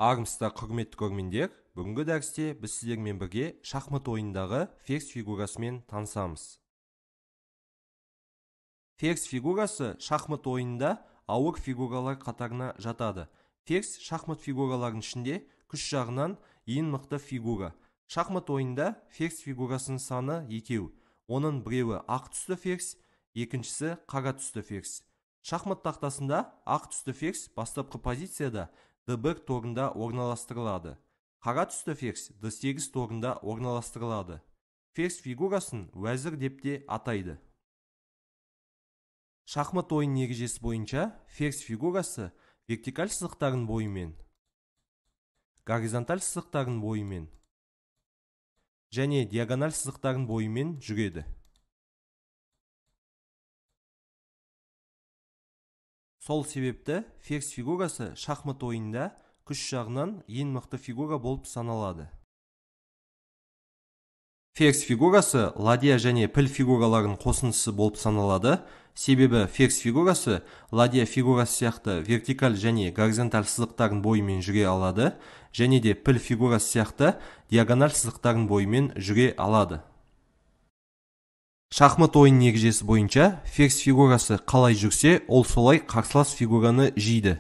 Армысыздар, құрметті көрермендер. Бүгінгі дәрісте біз сіздермен бірге шахмат ойындағы ферзь фигурасымен танысамыз. Ферзь фигурасы шахмат ойынында ауыр фигуралар қатарына жатады. Ферзь шахмат фигураларының ішінде күш жағынан ең мықты фигура. Шахмат ойында ферзь фигурасының саны екеу. Оның біреуі ақ түсті ферзь, екіншісі қара түсті ферзь. Шахмат тақтасында ақ түсті ферзь бастапқы позицияда D1 торында орналастырылады. Қара түсті ферзь D8 торында орналастырылады. Ферзь фигурасын уәзір деп те атайды. Шахмат ойын ережесі бойынша ферзь фигурасы вертикаль сызықтардың бойымен, горизонталь сызықтардың бойымен және диагональ сызықтардың бойымен жүреді. Сол себепті ферзь фигурасы шахмат ойында күш жағынан ең мықты фигура болып саналады. Ферзь фигурасы ладья және піл фигуралардың қосындысы болып саналады. Себебі ферзь фигурасы ладья фигурасы сияқты вертикаль және горизонталь сызықтардың бойымен жүре алады, және де піл фигурасы сияқты диагональ сызықтардың бойымен жүре алады. Шахмат ойын ережесі бойынша ферзь фигурасы қалай жүрсе, ол солай қарсылас фигураны жейді.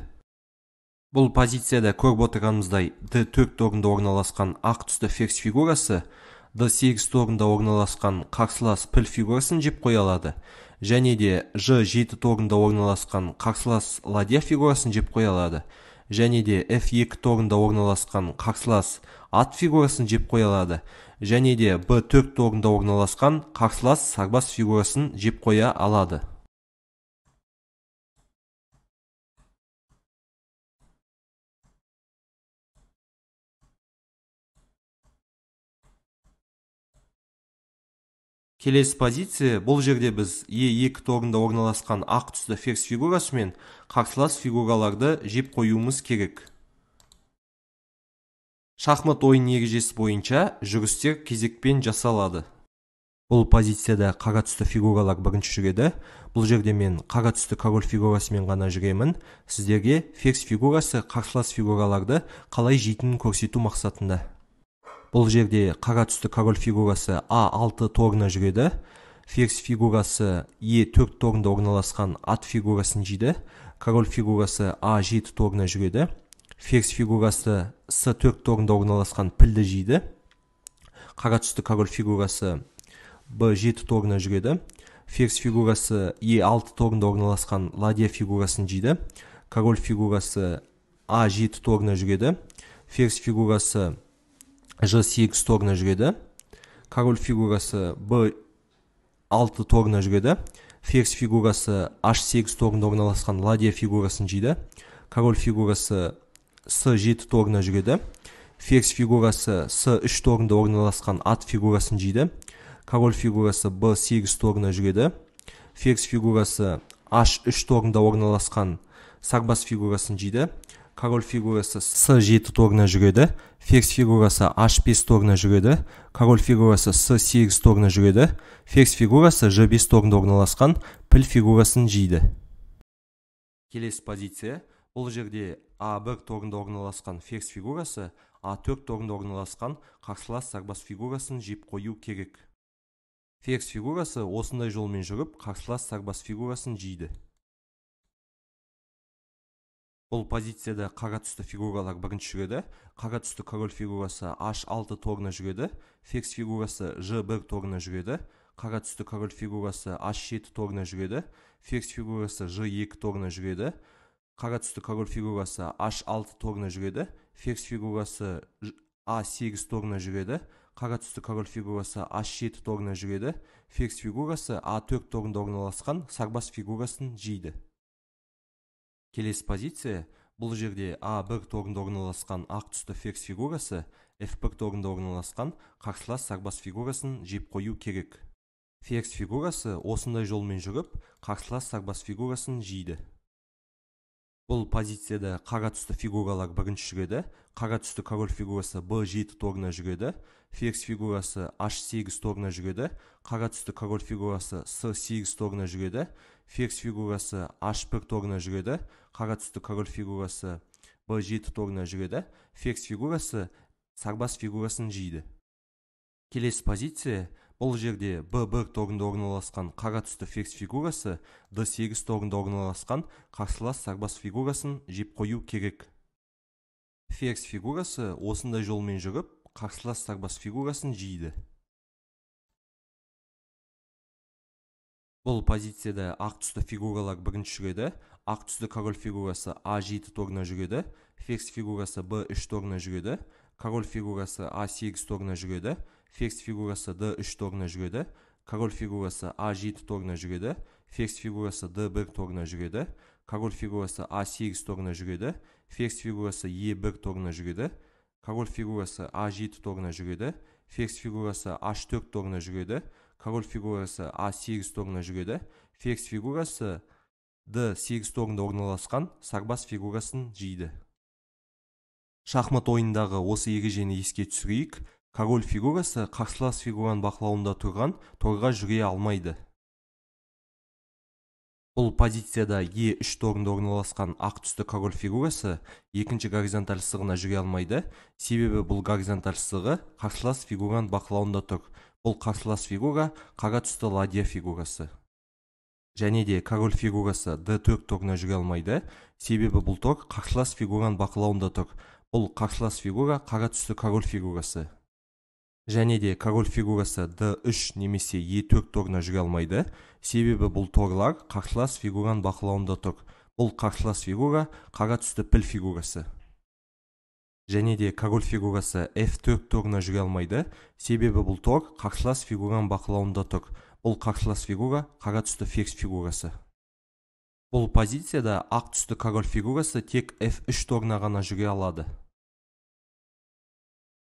Бұл позицияда көріп отырғанымыздай D4 торында орналасқан ақ түсті ферзь фигурасы D8 торында орналасқан қарсылас піл фигурасын жеп қоя алады, және де G7 торында орналасқан қарсылас ладья фигурасын жеп қоя алады, және де F2 торында орналасқан қарсылас ат фигурасын жеп қоя алады, және де B4 торында орналасқан қарсылас сарбаз фигурасын жеп қоя алады. Келесі позиция, бұл жерде біз E2 торында орналасқан ақ түсті ферзь фигурасымен қарсылас фигураларды жеп қоюымыз керек. Шахмат ойын ережесі бойынша жүрістер кезекпен жасалады. Бұл позицияда қара түсті фигуралар бірінші жүреді. Бұл жерде мен қара түсті король фигурасымен ғана жүремін. Сіздерге ферзь фигурасы қарсылас фигураларды қалай жейтінін көрсету мақсатында. Бұл жерде қара түсті король фигурасы A6 торына жүреді. Ферзь фигурасы E4 торында орналасқан ат фигурасын жейді. Король фигурасы A7 торына жүреді. Ферзь фигурасы C4 торында орналасқан пілді жейді. Қара түсті король фигурасы B7 торына жүреді. Ферзь фигурасы E6 торында орналасқан ладья фигурасын жейді. Король фигурасы A7 торына жүреді. Ферзь фигурасы G8 торына жүреді. Король фигурасы B6 торына жүреді. Ферзь фигурасы H8 торында орналасқан ладья фигурасын жейді. Король фигурасы C7 торына жүреді. Ферзь фигурасы C3 торында орналасқан ат фигурасын жейді. Король фигурасы B8 торына жүреді. Ферзь фигурасы H3 торында орналасқан сарбаз фигурасын жейді. Король фигурасы C7 торына жүреді. Ферзь фигурасы H5 торына жүреді. Король фигурасы C8 торына жүреді. Ферзь фигурасы G5 торында орналасқан піл фигурасын жейді. Келесі позиция. Бұл жерде A1 торында орналасқан ферзь фигурасы A4 торында орналасқан қарсылас сарбаз фигурасын жеп қою керек. Ферзь фигурасы осындай жолмен жүріп, қарсылас сарбаз фигурасын жейді. Бұл позицияда қара түсті фигуралар бірінші жүреді. Қара түсті король фигурасы H6 торына жүреді. Ферзь фигурасы G1 торына жүреді. Қара түсті король фигурасы H7 торына жүреді. Ферзь фигурасы G2 торына жүреді. Қара түсті король фигурасы H6 торына жүреді. Ферзь фигурасы A8 торына жүреді. Қара түсті король фигурасы H7 торына жүреді. Ферзь фигурасы A4 торында орналасқан сарбаз фигурасын жейді. Келесі позиция. Бұл жерде A1 торында орналасқан ақ түсті ферзь фигурасы F1 торында орналасқан қарсылас сарбаз фигурасын жеп қою керек. Ферзь фигурасы осындай жолмен жүріп, қарсылас сарбаз фигурасын жейді. Бұл позицияда қара түсті фигуралар бірінші жүреді. Қара түсті король фигурасы B7 торына жүреді. Ферзь фигурасы H8 торына жүреді. Қара түсті король фигурасы C8 торына жүреді. Ферзь фигурасы H1 торына жүреді. Қара түсті король фигурасы b7 торына жүреді, ферзь фигурасы сарбаз фигурасын жейді. Келесі позиция, бұл жерде b1 торында орналасқан қара түсті ферзь фигурасы d8 торында орналасқан қарсылас сарбаз фигурасын жеп қою керек. Ферзь фигурасы осындай жолмен жүріп, қарсылас сарбаз фигурасын жейді. Бұл позицияда ақ түсті фигуралар бірінші жүреді. Ақ түсті король фигурасы a7 торына жүреді, ферзь фигурасы b3 торына жүреді, король фигурасы a8 торына жүреді, ферзь фигурасы d3 торына жүреді, король фигурасы a7 торына жүреді, ферзь фигурасы d1 торына жүреді, король фигурасы a8 торына жүреді, ферзь фигурасы e1 торына жүреді, король фигурасы a7 торына жүреді, ферзь фигурасы h4 торына жүреді, король фигурасы a8 торына жүреді, ферзь фигурасы d8 торында орналасқан сарбаз фигурасын жейді. Шахмат ойындағы осы ережені еске түсірейік. Король фигурасы қарсылас фигураны бақылауында тұрған торға жүре алмайды. Бұл позицияда e3 торында орналасқан ақ түсті король фигурасы екінші горизонталь сызығына жүре алмайды, себебі бұл горизонталь сызығы қарсылас фигураны бақылауында тұр. Бұл қарсылас фигура қара түсті ладья фигурасы. Және де король фигурасы d4 торына жүре алмайды, себебі бұл тор қарсылас фигураны бақылауында тұр. Бұл қарсылас фигура қара түсті король фигурасы. Және де король фигурасы d3 немесе e4 торына жүре алмайды, себебі бұл торлар қарсылас фигураны бақылауында тұр. Бұл қарсылас фигура қара түсті піл фигурасы. Және де король фигурасы f4 торына жүре алмайды, себебі бұл тор қарсылас фигураны бақылауында тұр. Бұл қарсылас фигура қара түсті ферзь фигурасы. Бұл позицияда ақ түсті король фигурасы тек f3 торына ғана жүре алады.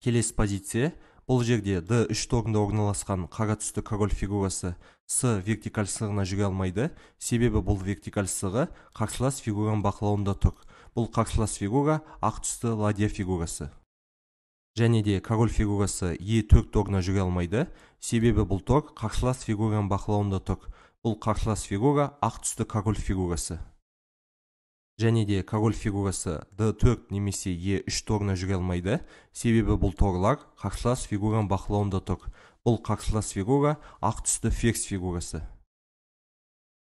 Келесі позиция, бұл жерде d3 торында орналасқан қара түсті король фигурасы с вертикаль сызығына жүре алмайды, себебі бұл вертикаль сызығы қарсылас фигураны бақылауында тұр. Бұл қарсылас фигура ақ түсті ладья фигурасы. Және де король фигурасы e4 торына жүре алмайды, себебі бұл тор қарсылас фигураны бақылауында тұр. Бұл қарсылас фигура ақ түсті король фигурасы. Және де король фигурасы d4 немесе e3 торына жүре алмайды, себебі бұл торлар қарсылас фигураны бақылауында тұр. Бұл қарсылас фигура ақ түсті ферзь фигурасы.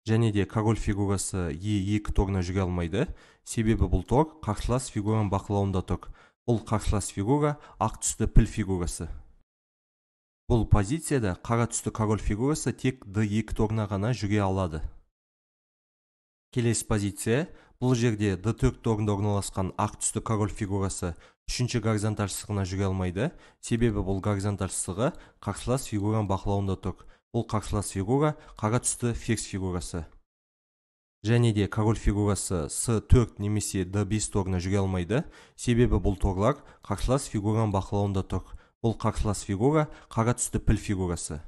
Және де король фигурасы e2 торына жүре алмайды, себебі бұл тор қарсылас фигураны бақылауында тұр. Бұл қарсылас фигура ақ түсті піл фигурасы. Бұл позицияда қара түсті король фигурасы тек d2 торына ғана жүре алады. Келесі позиция, бұл жерде d4 торында орналасқан ақ түсті король фигурасы үшінші горизонталь сызығына жүре алмайды, себебі бұл горизонталь сызығы қарсылас фигураны бақылауында тұр. Бұл қарсылас фигура қара түсті ферзь фигурасы. Және де король фигурасы s4 немесе d5 торына жүре алмайды, себебі бұл торлар қарсылас фигураны бақылауында тұр. Бұл қарсылас фигура қара түсті піл фигурасы.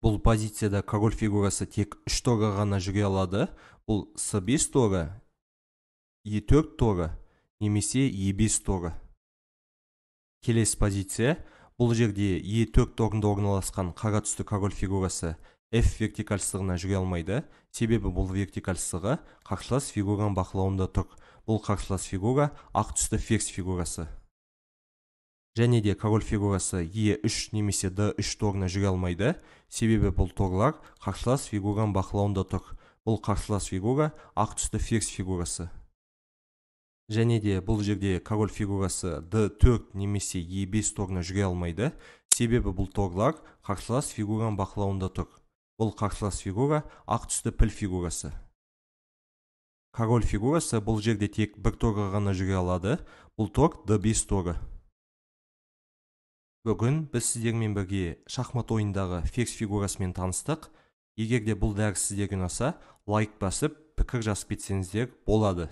Бұл позицияда король фигурасы тек 3 торға ғана жүре алады. Бұл s5 торы, e4 торы немесе e5 торы. Келесі позиция, бұл жерде e4 торында орналасқан қара түсті король фигурасы f вертикаль сызығына жүре алмайды, себебі бұл вертикаль сызығы қарсылас фигураны бақылауында тұр. Бұл қарсылас фигура ақ түсті ферзь фигурасы. Және де король фигурасы e3 немесе d3 торына жүре алмайды, себебі бұл торлар қарсылас фигураны бақылауында тұр. Бұл қарсылас фигура ақ түсті ферзь фигурасы. Және де бұл жерде король фигурасы d4 немесе e5 торына жүре алмайды, себебі бұл торлар қарсылас фигураны бақылауында тұр. Бұл қарсылас фигура ақ түсті піл фигурасы. Король фигурасы бұл жерде тек бір торға ғана жүре алады. Бұл тор d5 торы. Бүгін біз сіздермен бірге шахмат ойындағы ферзь фигурасымен таныстық. Егер де бұл дәріс сіздерге ұнаса, лайк басып, пікір жазып кетсеңіздер болады.